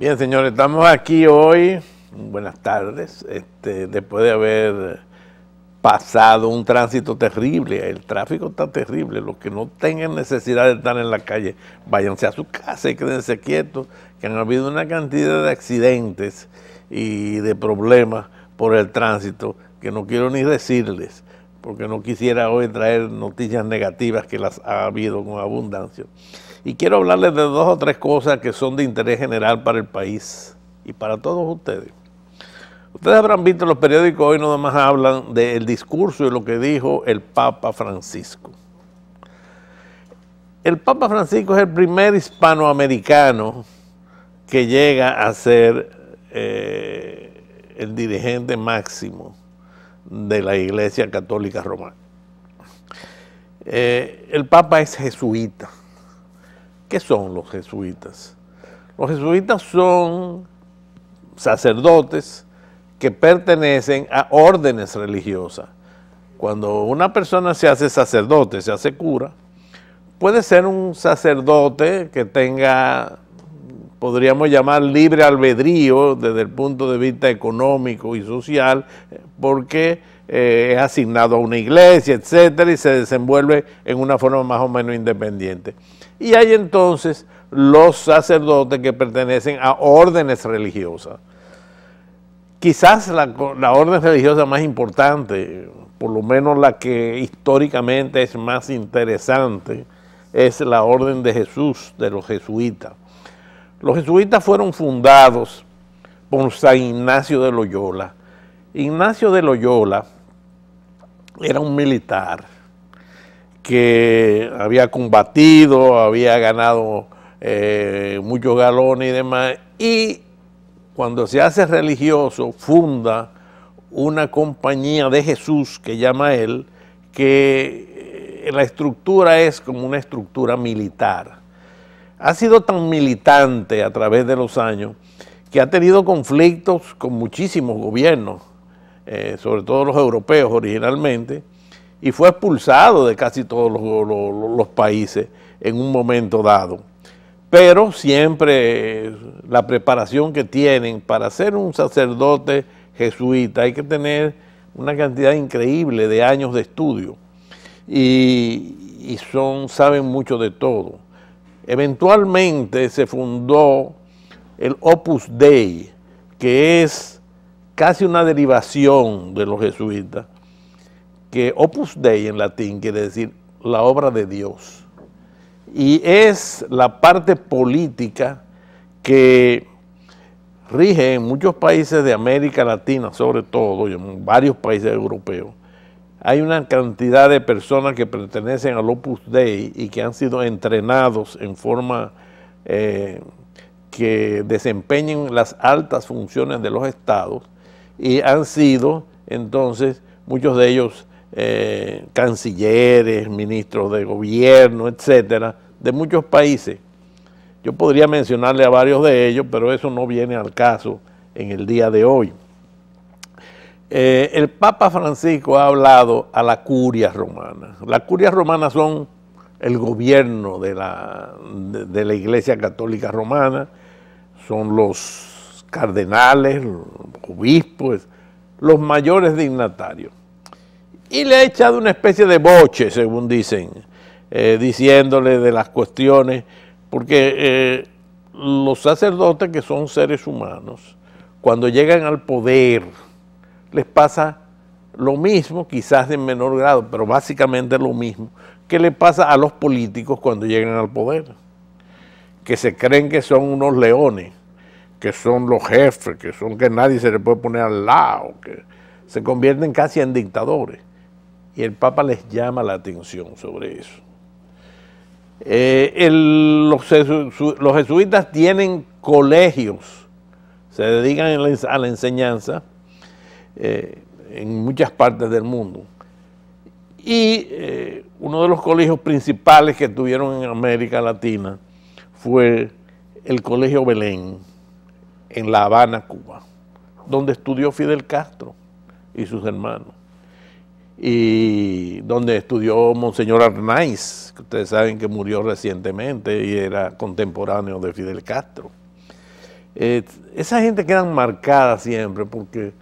Bien, señores, estamos aquí hoy, buenas tardes, después de haber pasado un tránsito terrible. El tráfico está terrible. Los que no tengan necesidad de estar en la calle, váyanse a su casa y quédense quietos, que han habido una cantidad de accidentes y de problemas por el tránsito que no quiero ni decirles, porque no quisiera hoy traer noticias negativas que las ha habido con abundancia. Y quiero hablarles de dos o tres cosas que son de interés general para el país y para todos ustedes. Ustedes habrán visto en los periódicos hoy, no más hablan del discurso y lo que dijo el Papa Francisco. El Papa Francisco es el primer hispanoamericano que llega a ser el dirigente máximo de la Iglesia Católica Romana. El Papa es jesuita. ¿Qué son los jesuitas? Los jesuitas son sacerdotes que pertenecen a órdenes religiosas. Cuando una persona se hace sacerdote, se hace cura, puede ser un sacerdote que tenga, podríamos llamar, libre albedrío desde el punto de vista económico y social, porque es asignado a una iglesia, etcétera, y se desenvuelve en una forma más o menos independiente. Y hay entonces los sacerdotes que pertenecen a órdenes religiosas. Quizás la orden religiosa más importante, por lo menos la que históricamente es más interesante, es la Orden de Jesús, de los jesuitas. Los jesuitas fueron fundados por San Ignacio de Loyola. Ignacio de Loyola era un militar que había combatido, había ganado muchos galones y demás, y cuando se hace religioso funda una compañía de Jesús que llama él, que la estructura es como una estructura militar. Ha sido tan militante a través de los años que ha tenido conflictos con muchísimos gobiernos, sobre todo los europeos originalmente, y fue expulsado de casi todos los países en un momento dado. Pero siempre la preparación que tienen para ser un sacerdote jesuita, hay que tener una cantidad increíble de años de estudio y saben mucho de todo. Eventualmente se fundó el Opus Dei, que es casi una derivación de los jesuitas, que Opus Dei en latín quiere decir la obra de Dios, y es la parte política que rige en muchos países de América Latina, sobre todo, y en varios países europeos. Hay una cantidad de personas que pertenecen al Opus Dei y que han sido entrenados en forma que desempeñen las altas funciones de los estados, y han sido entonces muchos de ellos cancilleres, ministros de gobierno, etcétera, de muchos países. Yo podría mencionarle a varios de ellos, pero eso no viene al caso en el día de hoy. El Papa Francisco ha hablado a la curia romana. La curia romana son el gobierno de la Iglesia Católica Romana, son los cardenales, los obispos, los mayores dignatarios. Y le ha echado una especie de boche, según dicen, diciéndole de las cuestiones, porque los sacerdotes, que son seres humanos, cuando llegan al poder, les pasa lo mismo, quizás en menor grado, pero básicamente lo mismo, que le pasa a los políticos cuando llegan al poder, que se creen que son unos leones, que son los jefes, que nadie se le puede poner al lado, que se convierten casi en dictadores. Y el Papa les llama la atención sobre eso. Los jesuitas tienen colegios, se dedican a la enseñanza en muchas partes del mundo. Y uno de los colegios principales que tuvieron en América Latina fue el Colegio Belén, en La Habana, Cuba, donde estudió Fidel Castro y sus hermanos, y donde estudió Monseñor Arnaiz, que ustedes saben que murió recientemente y era contemporáneo de Fidel Castro. esa gente quedan marcadas siempre porque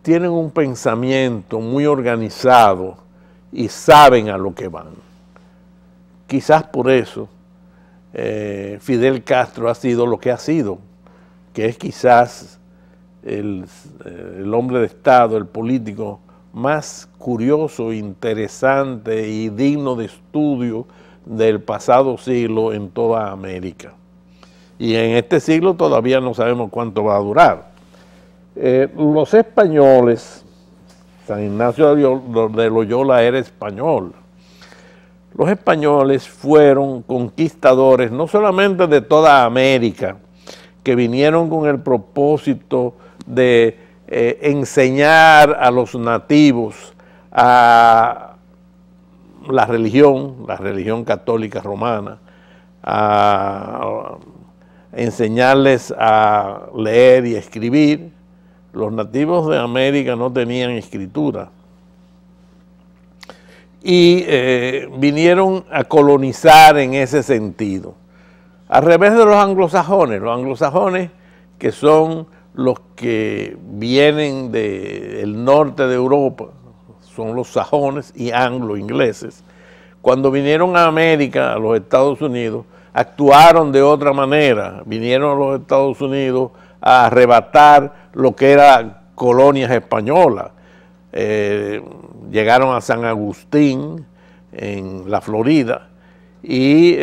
tienen un pensamiento muy organizado y saben a lo que van. Quizás por eso Fidel Castro ha sido lo que ha sido, que es quizás el hombre de Estado, el político más curioso, interesante y digno de estudio del pasado siglo en toda América. Y en este siglo todavía no sabemos cuánto va a durar. Los españoles, San Ignacio de Loyola era español. Los españoles fueron conquistadores no solamente de toda América, que vinieron con el propósito de enseñar a los nativos a la religión católica romana, a enseñarles a leer y escribir. Los nativos de América no tenían escritura. Y vinieron a colonizar en ese sentido. Al revés de los anglosajones que son los que vienen del norte de Europa, son los sajones y anglo-ingleses. Cuando vinieron a América, a los Estados Unidos, actuaron de otra manera. Vinieron a los Estados Unidos a arrebatar lo que era colonias españolas. Llegaron a San Agustín, en la Florida, y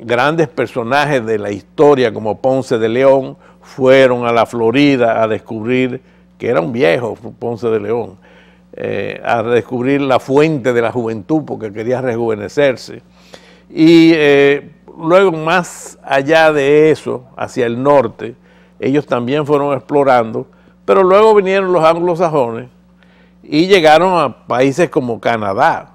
grandes personajes de la historia como Ponce de León fueron a la Florida a descubrir, que era un viejo Ponce de León, a descubrir la fuente de la juventud porque quería rejuvenecerse. Y luego más allá de eso, hacia el norte, ellos también fueron explorando, pero luego vinieron los anglosajones y llegaron a países como Canadá.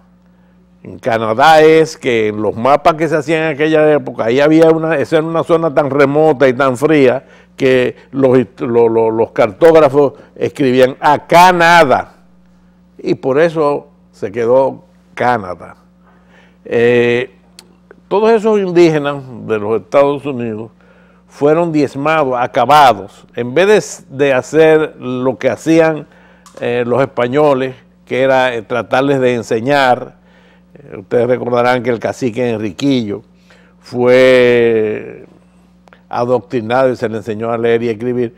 En Canadá es que en los mapas que se hacían en aquella época, ahí había esa era una zona tan remota y tan fría que los cartógrafos escribían a Canadá y por eso se quedó Canadá. Todos esos indígenas de los Estados Unidos fueron diezmados, acabados, en vez de hacer lo que hacían los españoles, que era tratarles de enseñar. Ustedes recordarán que el cacique Enriquillo fue adoctrinado y se le enseñó a leer y escribir.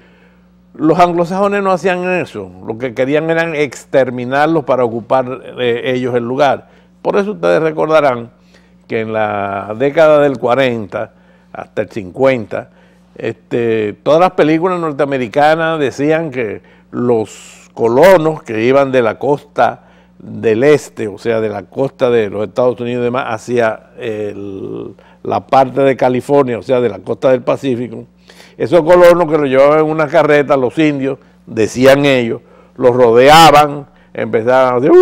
Los anglosajones no hacían eso, lo que querían era exterminarlos para ocupar ellos el lugar. Por eso ustedes recordarán que en la década del 40 hasta el 50, todas las películas norteamericanas decían que los colonos que iban de la costa del este, o sea, de la costa de los Estados Unidos y demás, hacia la parte de California, o sea, de la costa del Pacífico, esos colonos que lo llevaban en una carreta, los indios, decían ellos, los rodeaban, empezaban a decir,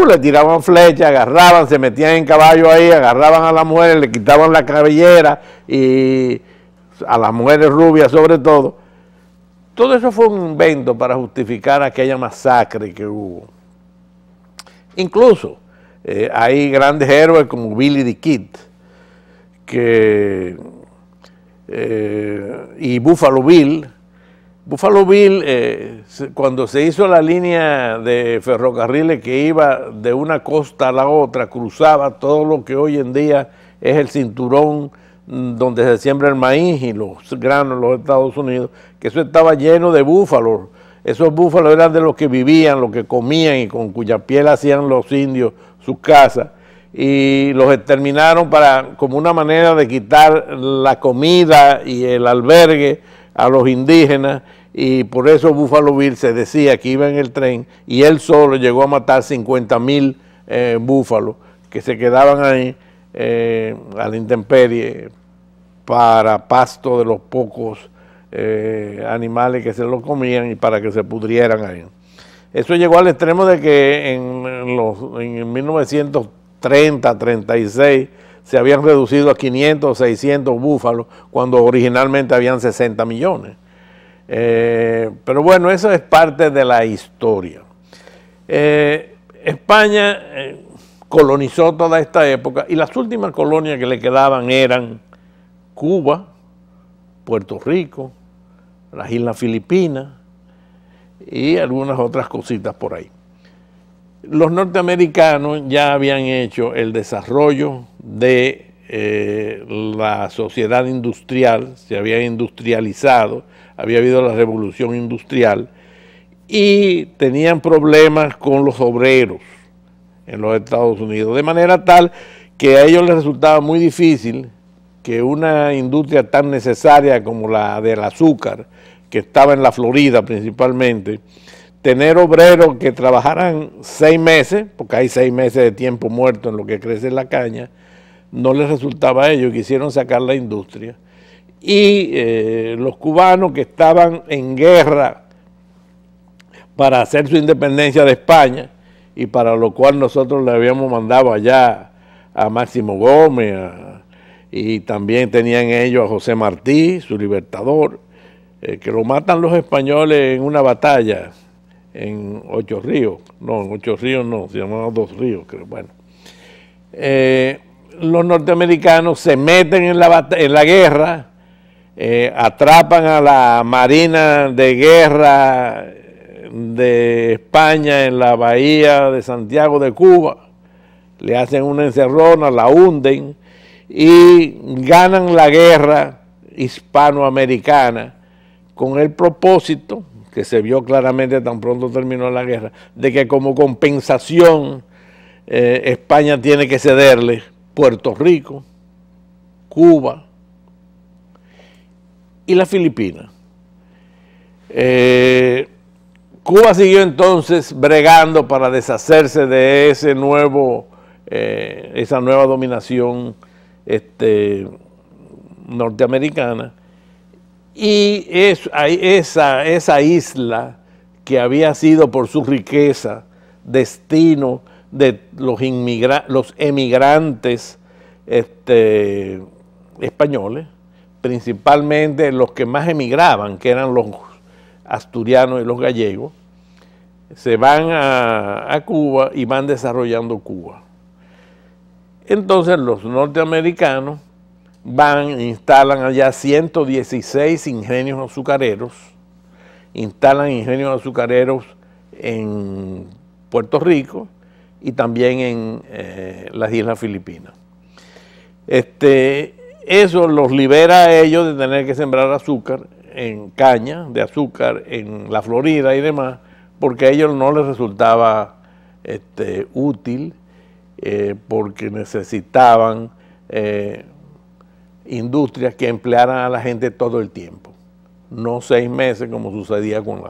le tiraban flechas, agarraban, se metían en caballo ahí, agarraban a las mujeres, le quitaban la cabellera y a las mujeres rubias sobre todo. Todo eso fue un invento para justificar aquella masacre que hubo. Incluso hay grandes héroes como Billy the Kid y Buffalo Bill. Buffalo Bill, cuando se hizo la línea de ferrocarriles que iba de una costa a la otra, cruzaba todo lo que hoy en día es el cinturón donde se siembra el maíz y los granos en los Estados Unidos, que eso estaba lleno de búfalos. Esos búfalos eran de los que vivían, los que comían y con cuya piel hacían los indios sus casas, y los exterminaron como una manera de quitar la comida y el albergue a los indígenas, y por eso Buffalo Bill se decía que iba en el tren y él solo llegó a matar 50,000 búfalos que se quedaban ahí a la intemperie para pasto de los pocos animales que se lo comían y para que se pudrieran ahí. Eso llegó al extremo de que en 1930, 36 se habían reducido a 500 o 600 búfalos cuando originalmente habían 60 millones. Pero bueno, eso es parte de la historia. España colonizó toda esta época y las últimas colonias que le quedaban eran Cuba, Puerto Rico, las Islas Filipinas y algunas otras cositas por ahí. Los norteamericanos ya habían hecho el desarrollo de la sociedad industrial, se había industrializado, había habido la revolución industrial y tenían problemas con los obreros en los Estados Unidos, de manera tal que a ellos les resultaba muy difícil que una industria tan necesaria como la del azúcar, que estaba en la Florida principalmente, tener obreros que trabajaran 6 meses, porque hay 6 meses de tiempo muerto en lo que crece la caña, no les resultaba a ellos, quisieron sacar la industria. Y los cubanos que estaban en guerra para hacer su independencia de España, y para lo cual nosotros le habíamos mandado allá a Máximo Gómez, y también tenían ellos a José Martí, su libertador, que lo matan los españoles en una batalla en Ocho Ríos. No, en Ocho Ríos no, se llamaba Dos Ríos, creo. Bueno. Los norteamericanos se meten en la guerra, atrapan a la Marina de Guerra de España en la bahía de Santiago de Cuba, le hacen una encerrona, la hunden y ganan la guerra hispanoamericana con el propósito, que se vio claramente tan pronto terminó la guerra, de que como compensación España tiene que cederle Puerto Rico, Cuba y las Filipinas. Cuba siguió entonces bregando para deshacerse de ese esa nueva dominación norteamericana, y esa isla que había sido por su riqueza destino de los emigrantes españoles, principalmente los que más emigraban, que eran los asturianos y los gallegos, se van a Cuba y van desarrollando Cuba. Entonces los norteamericanos instalan allá 116 ingenios azucareros, instalan ingenios azucareros en Puerto Rico y también en las Islas Filipinas. Eso los libera a ellos de tener que sembrar azúcar, en caña de azúcar en la Florida y demás, porque a ellos no les resultaba útil, porque necesitaban industrias que emplearan a la gente todo el tiempo, no 6 meses como sucedía con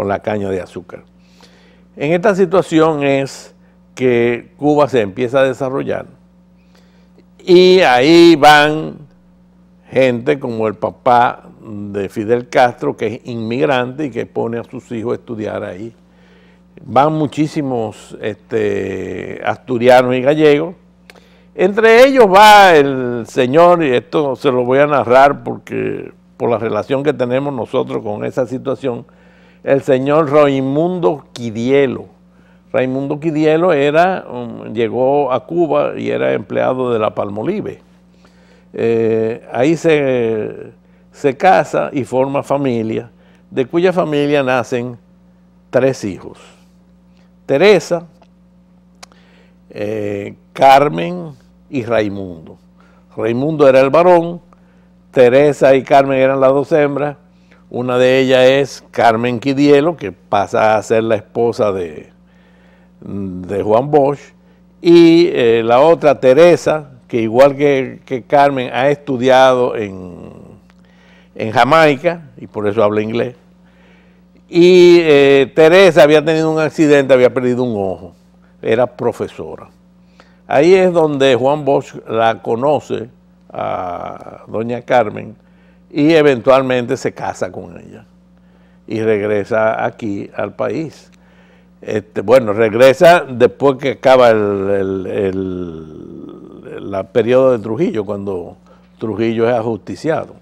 la caña de azúcar. En esta situación es que Cuba se empieza a desarrollar y ahí van gente como el papá de Fidel Castro, que es inmigrante y que pone a sus hijos a estudiar ahí. Van muchísimos asturianos y gallegos. Entre ellos va el señor, y esto se lo voy a narrar porque por la relación que tenemos nosotros con esa situación, el señor Raimundo Quidielo. Raimundo Quidielo llegó a Cuba y era empleado de la Palmolive. Ahí se casa y forma familia, de cuya familia nacen 3 hijos. Teresa, Carmen y Raimundo. Raimundo era el varón, Teresa y Carmen eran las 2 hembras. Una de ellas es Carmen Quidielo, que pasa a ser la esposa de Juan Bosch, y la otra, Teresa, que igual que Carmen ha estudiado en Jamaica, y por eso habla inglés. Y Teresa había tenido un accidente, había perdido un ojo, era profesora. Ahí es donde Juan Bosch la conoce a doña Carmen y eventualmente se casa con ella y regresa aquí al país. Bueno, regresa después que acaba el periodo de Trujillo, cuando Trujillo es ajusticiado.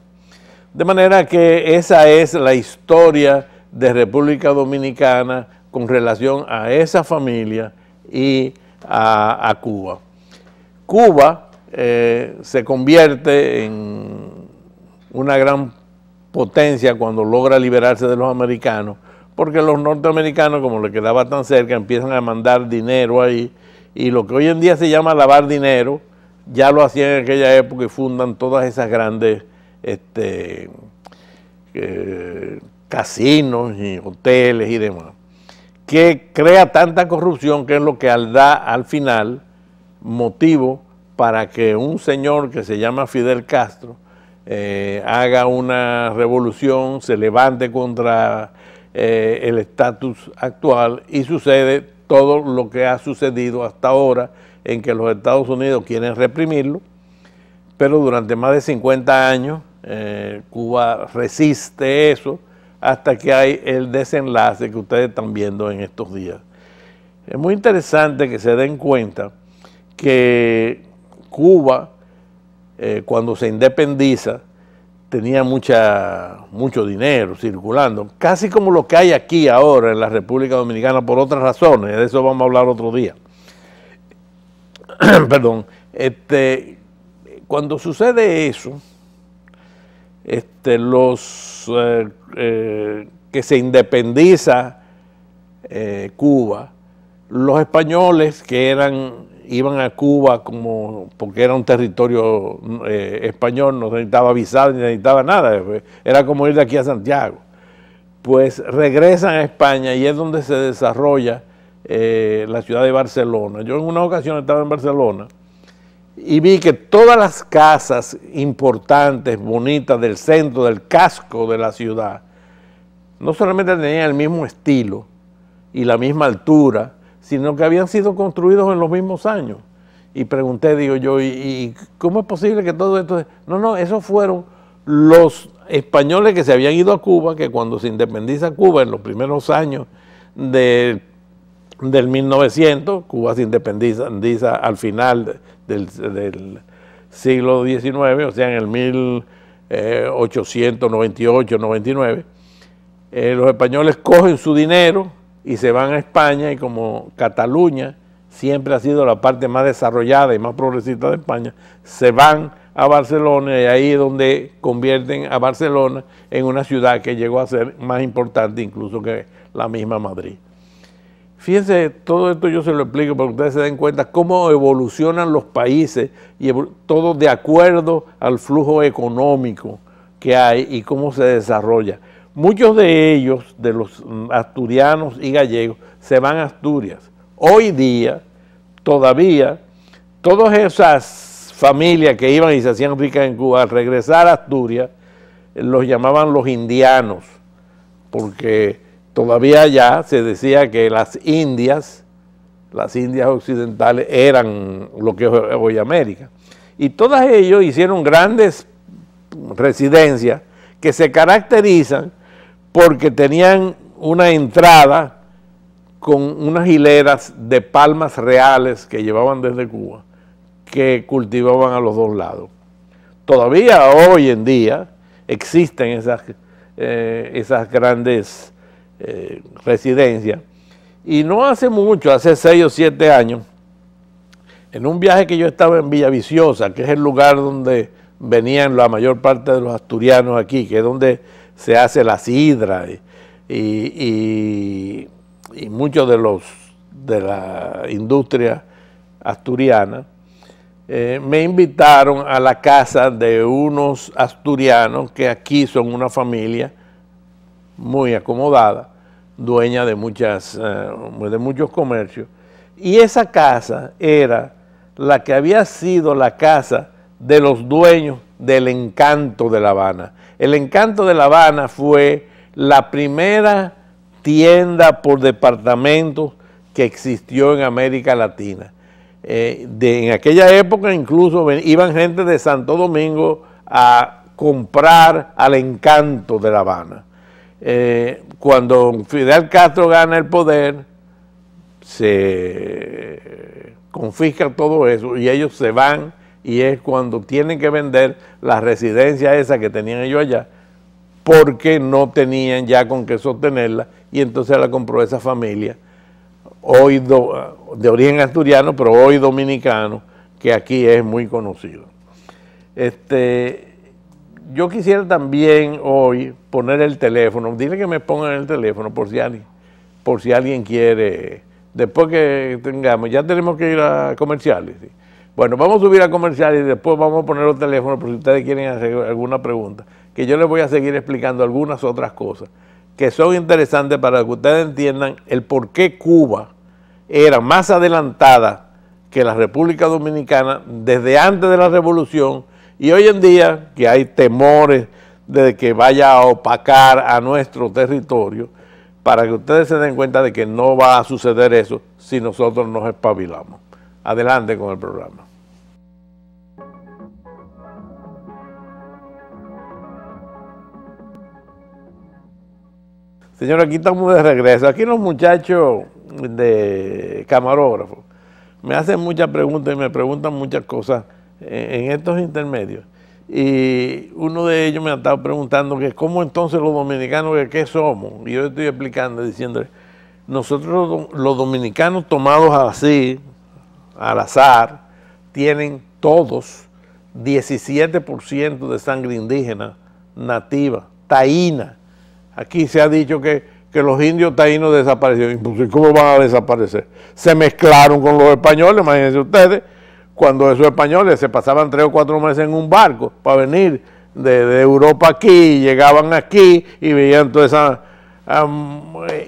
De manera que esa es la historia de República Dominicana con relación a esa familia y a Cuba. Cuba se convierte en una gran potencia cuando logra liberarse de los americanos, porque los norteamericanos, como le quedaba tan cerca, empiezan a mandar dinero ahí, y lo que hoy en día se llama lavar dinero, ya lo hacían en aquella época y fundan todas esas grandes casinos y hoteles y demás, que crea tanta corrupción que es lo que da al final motivo para que un señor que se llama Fidel Castro haga una revolución, se levante contra el estatus actual y sucede todo lo que ha sucedido hasta ahora, en que los Estados Unidos quieren reprimirlo, pero durante más de 50 años Cuba resiste eso hasta que hay el desenlace que ustedes están viendo en estos días. Es muy interesante que se den cuenta que Cuba, cuando se independiza, tenía mucho dinero circulando, casi como lo que hay aquí ahora en la República Dominicana por otras razones, de eso vamos a hablar otro día. Perdón, cuando sucede eso, que se independiza Cuba, los españoles que iban a Cuba como porque era un territorio español, no necesitaba visado ni necesitaba nada, era como ir de aquí a Santiago, pues regresan a España y es donde se desarrolla la ciudad de Barcelona. Yo en una ocasión estaba en Barcelona y vi que todas las casas importantes, bonitas del centro, del casco de la ciudad, no solamente tenían el mismo estilo y la misma altura, sino que habían sido construidos en los mismos años. Y pregunté, digo yo, ¿y cómo es posible que todo esto? No, esos fueron los españoles que se habían ido a Cuba, que cuando se independiza Cuba en los primeros años del 1900, Cuba se independiza al final del siglo XIX, o sea, en el 1898-99, los españoles cogen su dinero y se van a España, y como Cataluña siempre ha sido la parte más desarrollada y más progresista de España, se van a Barcelona y ahí es donde convierten a Barcelona en una ciudad que llegó a ser más importante incluso que la misma Madrid. Fíjense, todo esto yo se lo explico para que ustedes se den cuenta cómo evolucionan los países y todo de acuerdo al flujo económico que hay y cómo se desarrolla. Muchos de ellos, de los asturianos y gallegos, se van a Asturias. Hoy día, todavía, todas esas familias que iban y se hacían ricas en Cuba, al regresar a Asturias, los llamaban los indianos, porque todavía ya se decía que las Indias occidentales eran lo que es hoy América. Y todos ellos hicieron grandes residencias que se caracterizan porque tenían una entrada con unas hileras de palmas reales que llevaban desde Cuba, que cultivaban a los dos lados. Todavía hoy en día existen esas grandes residencias, y no hace mucho, hace 6 o 7 años, en un viaje que yo estaba en Villaviciosa, que es el lugar donde venían la mayor parte de los asturianos aquí, que es donde se hace la sidra y muchos de la industria asturiana, me invitaron a la casa de unos asturianos que aquí son una familia muy acomodada, dueña de muchos comercios, y esa casa era la que había sido la casa de los dueños del Encanto de La Habana. El Encanto de La Habana fue la primera tienda por departamentos que existió en América Latina. En aquella época incluso iban gente de Santo Domingo a comprar al Encanto de La Habana. Cuando Fidel Castro gana el poder, se confisca todo eso y ellos se van, y es cuando tienen que vender la residencia esa que tenían ellos allá, porque no tenían ya con qué sostenerla, y entonces la compró esa familia, hoy de origen asturiano, pero hoy dominicano, que aquí es muy conocido. yo quisiera también hoy poner el teléfono, dile que me pongan el teléfono por si alguien quiere, después que tengamos, ya tenemos que ir a comerciales. ¿Sí? Bueno, vamos a subir a comerciales y después vamos a poner los teléfonos por si ustedes quieren hacer alguna pregunta, que yo les voy a seguir explicando algunas otras cosas que son interesantes para que ustedes entiendan el por qué Cuba era más adelantada que la República Dominicana desde antes de la revolución, y hoy en día que hay temores de que vaya a opacar a nuestro territorio, para que ustedes se den cuenta de que no va a suceder eso si nosotros nos espabilamos. Adelante con el programa. Señor, aquí estamos de regreso. Aquí los muchachos de camarógrafos me hacen muchas preguntas y me preguntan muchas cosas en estos intermedios. Y uno de ellos me ha estado preguntando que cómo entonces los dominicanos, que qué somos. Y yo estoy explicando, diciéndole, nosotros los dominicanos tomados así, al azar, tienen todos 17% de sangre indígena, nativa, taína. Aquí se ha dicho que los indios taínos desaparecieron. ¿Y cómo van a desaparecer? Se mezclaron con los españoles, imagínense ustedes, cuando esos españoles se pasaban 3 o 4 meses en un barco para venir de Europa aquí, llegaban aquí y veían toda esa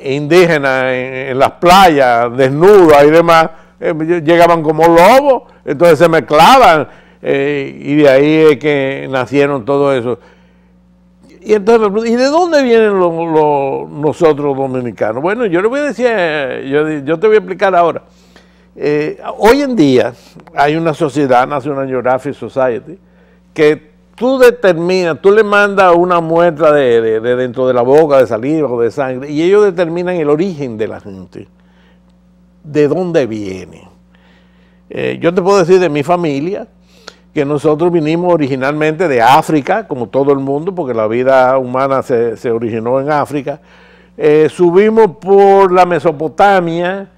indígenas en las playas, desnudas y demás, llegaban como lobos, entonces se mezclaban, y de ahí es que nacieron todo eso. Y entonces, ¿y de dónde vienen nosotros dominicanos? Bueno, yo le voy a decir, yo te voy a explicar ahora. Hoy en día hay una sociedad, National Geographic Society, que tú determinas, tú le mandas una muestra de dentro de la boca, de saliva o de sangre, y ellos determinan el origen de la gente, de dónde viene. Yo te puedo decir de mi familia, que nosotros vinimos originalmente de África, como todo el mundo, porque la vida humana se originó en África. Subimos por la Mesopotamia,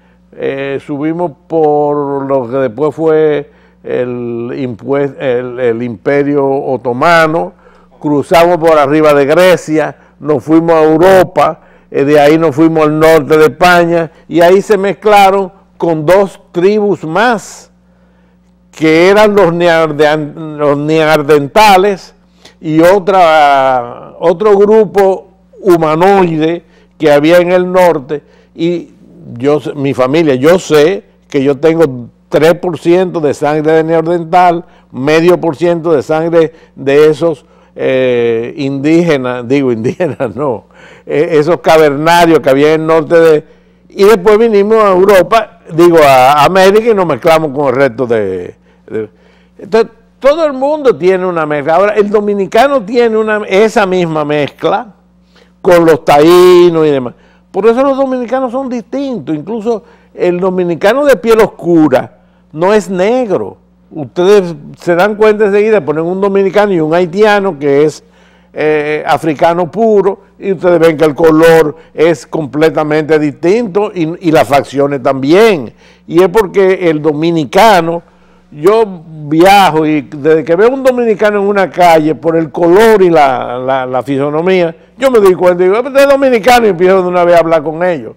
subimos por lo que después fue el Imperio Otomano, cruzamos por arriba de Grecia, nos fuimos a Europa, de ahí nos fuimos al norte de España, y ahí se mezclaron con 2 tribus más, que eran los neandertales y otro grupo humanoide que había en el norte. Y mi familia, yo sé que yo tengo 3% de sangre de neandertal, medio por ciento de sangre de esos indígenas no, esos cavernarios que había en el norte y después vinimos a Europa, a América, y nos mezclamos con el resto entonces, todo el mundo tiene una mezcla. Ahora, el dominicano tiene esa misma mezcla con los taínos y demás. Por eso los dominicanos son distintos. Incluso el dominicano de piel oscura no es negro. Ustedes se dan cuenta enseguida, ponen un dominicano y un haitiano que es africano puro, y ustedes ven que el color es completamente distinto y las facciones también. Y es porque el dominicano, yo viajo y desde que veo un dominicano en una calle, por el color y la fisonomía, yo me doy cuenta y digo, este es dominicano, y empiezo de una vez a hablar con ellos.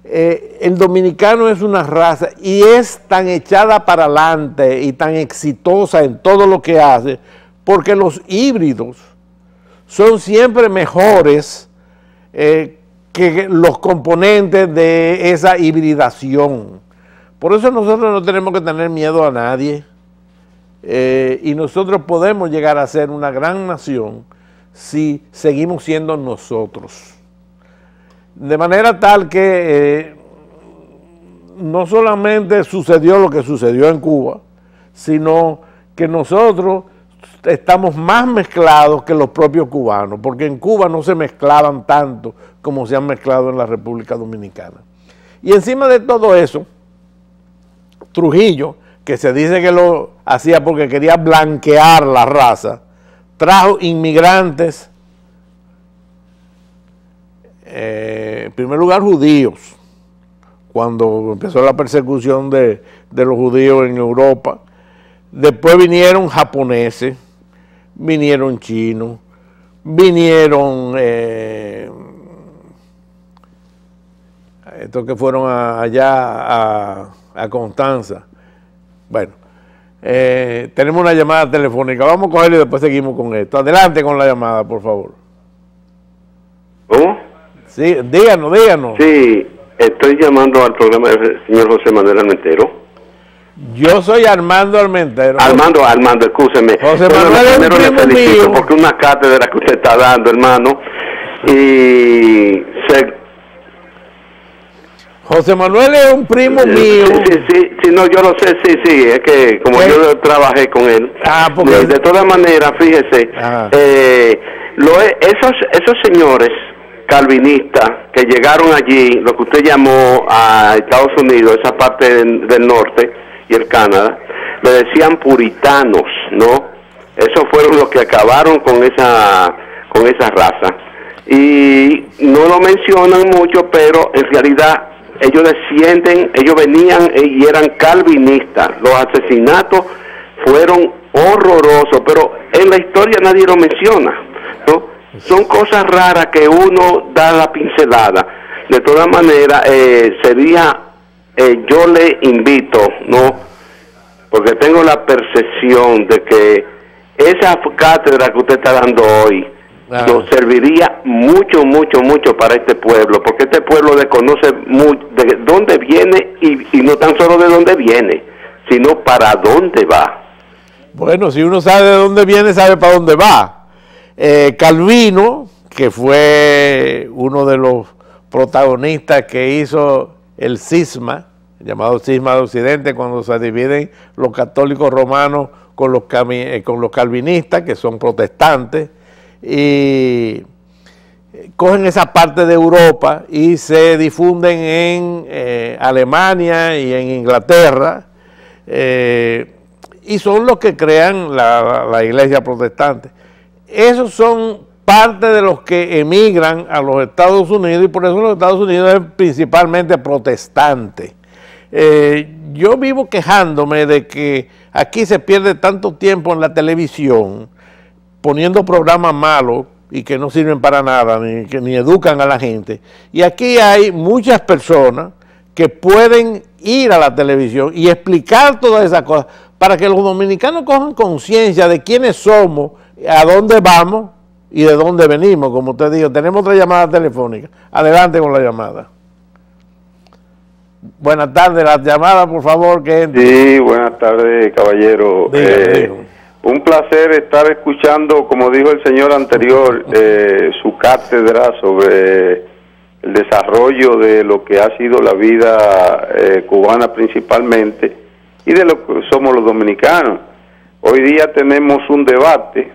El dominicano es una raza y es tan echada para adelante y tan exitosa en todo lo que hace, porque los híbridos son siempre mejores que los componentes de esa hibridación. Por eso nosotros no tenemos que tener miedo a nadie, y nosotros podemos llegar a ser una gran nación si seguimos siendo nosotros. De manera tal que no solamente sucedió lo que sucedió en Cuba, sino que nosotros estamos más mezclados que los propios cubanos, porque en Cuba no se mezclaban tanto como se han mezclado en la República Dominicana. Y encima de todo eso, Trujillo, que se dice que lo hacía porque quería blanquear la raza, trajo inmigrantes, en primer lugar judíos, cuando empezó la persecución de los judíos en Europa. Después vinieron japoneses, vinieron chinos, vinieron estos que fueron allá a Constanza. Bueno, tenemos una llamada telefónica, vamos a cogerla y después seguimos con esto. Adelante con la llamada, por favor. ¿Cómo? Sí, díganos. Sí, estoy llamando al programa del señor José Manuel Armentero. Yo soy Armando Armentero. Armando, escúcheme. José Manuel es un primo mío. Porque una cátedra que usted está dando, hermano, y José Manuel es un primo mío. Sí, no, yo lo sé, sí, es que como ¿qué? Yo trabajé con él. Porque... De todas maneras, fíjese, esos señores calvinistas que llegaron allí, lo que usted llamó a Estados Unidos, esa parte del norte y el Canadá, le decían puritanos, ¿no? Esos fueron los que acabaron con esa raza. Y no lo mencionan mucho, pero en realidad ellos venían y eran calvinistas. Los asesinatos fueron horrorosos, pero en la historia nadie lo menciona, ¿no? Son cosas raras que uno da la pincelada. De todas maneras, yo le invito, ¿no? Porque tengo la percepción de que esa cátedra que usted está dando hoy nos serviría mucho para este pueblo, porque este pueblo desconoce mucho de dónde viene y no tan solo de dónde viene, sino para dónde va. Bueno, si uno sabe de dónde viene, sabe para dónde va. Calvino, que fue uno de los protagonistas que hizo el cisma, llamado cisma de Occidente, cuando se dividen los católicos romanos con los calvinistas, que son protestantes, y cogen esa parte de Europa y se difunden en Alemania y en Inglaterra, y son los que crean la iglesia protestante. Esos son parte de los que emigran a los Estados Unidos, y por eso los Estados Unidos es principalmente protestante. Yo vivo quejándome de que aquí se pierde tanto tiempo en la televisión poniendo programas malos y que no sirven para nada, ni educan a la gente. Y aquí hay muchas personas que pueden ir a la televisión y explicar todas esas cosas para que los dominicanos cojan conciencia de quiénes somos, a dónde vamos y de dónde venimos. Como usted dijo, tenemos otra llamada telefónica. Adelante con la llamada. Buenas tardes, la llamada, por favor, que entre. Sí, buenas tardes, caballero. Un placer estar escuchando, como dijo el señor anterior, su cátedra sobre el desarrollo de lo que ha sido la vida cubana principalmente y de lo que somos los dominicanos. Hoy día tenemos un debate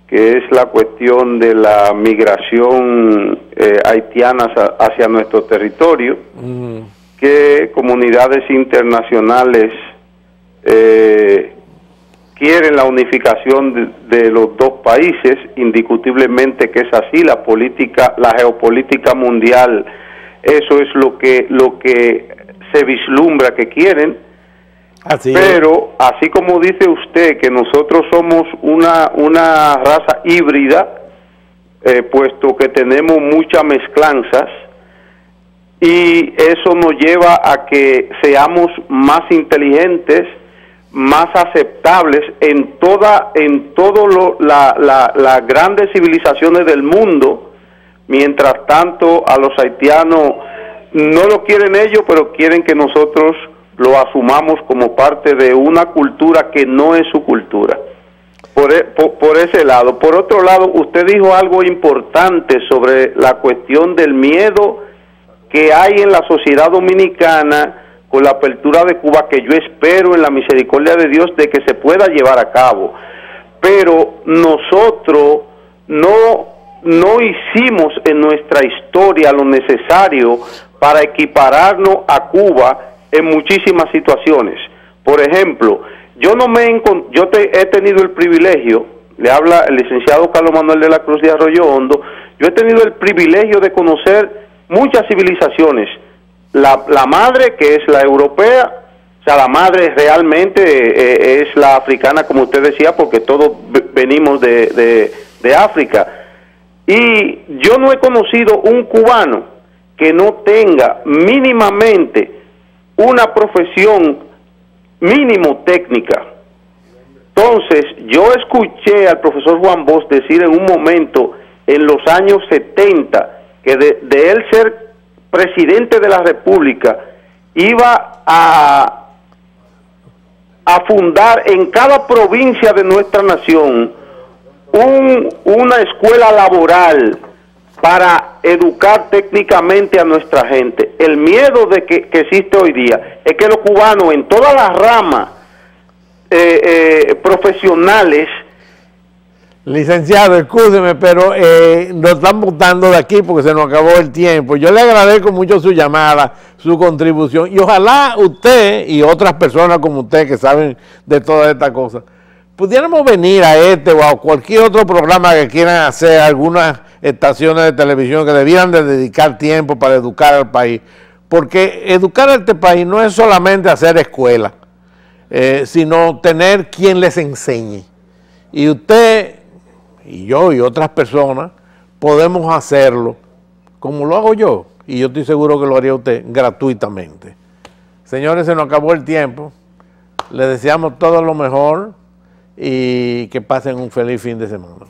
que es la cuestión de la migración haitiana hacia nuestro territorio, que comunidades internacionales quieren la unificación de los dos países, indiscutiblemente que es así. La geopolítica mundial, eso es lo que se vislumbra que quieren. Pero así como dice usted que nosotros somos una raza híbrida, puesto que tenemos muchas mezclanzas, y eso nos lleva a que seamos más inteligentes, más aceptables en las grandes civilizaciones del mundo. Mientras tanto, a los haitianos no lo quieren ellos, pero quieren que nosotros lo asumamos como parte de una cultura que no es su cultura. Por ese lado. Por otro lado, usted dijo algo importante sobre la cuestión del miedo que hay en la sociedad dominicana con la apertura de Cuba, que yo espero en la misericordia de Dios de que se pueda llevar a cabo. Pero nosotros no hicimos en nuestra historia lo necesario para equipararnos a Cuba en muchísimas situaciones. Por ejemplo, yo he tenido el privilegio, le habla el licenciado Carlos Manuel de la Cruz de Arroyo Hondo, yo he tenido el privilegio de conocer muchas civilizaciones. La madre, que es la europea, sea, la madre realmente es la africana, como usted decía, porque todos venimos de África. Y yo no he conocido un cubano que no tenga mínimamente una profesión mínimo técnica. Entonces, yo escuché al profesor Juan Bosch decir en un momento, en los años 70, que de él ser presidente de la República, iba a fundar en cada provincia de nuestra nación una escuela laboral para educar técnicamente a nuestra gente. El miedo de que existe hoy día es que los cubanos en todas las ramas profesionales. Licenciado, escúcheme, pero nos están botando de aquí porque se nos acabó el tiempo. Yo le agradezco mucho su llamada, su contribución, y ojalá usted y otras personas como usted que saben de todas estas cosas, pudiéramos venir a este o a cualquier otro programa que quieran hacer, algunas estaciones de televisión que debieran de dedicar tiempo para educar al país, porque educar a este país no es solamente hacer escuela, sino tener quien les enseñe. Y usted y yo y otras personas podemos hacerlo como lo hago yo, y yo estoy seguro que lo haría usted gratuitamente. Señores, se nos acabó el tiempo. Les deseamos todo lo mejor y que pasen un feliz fin de semana.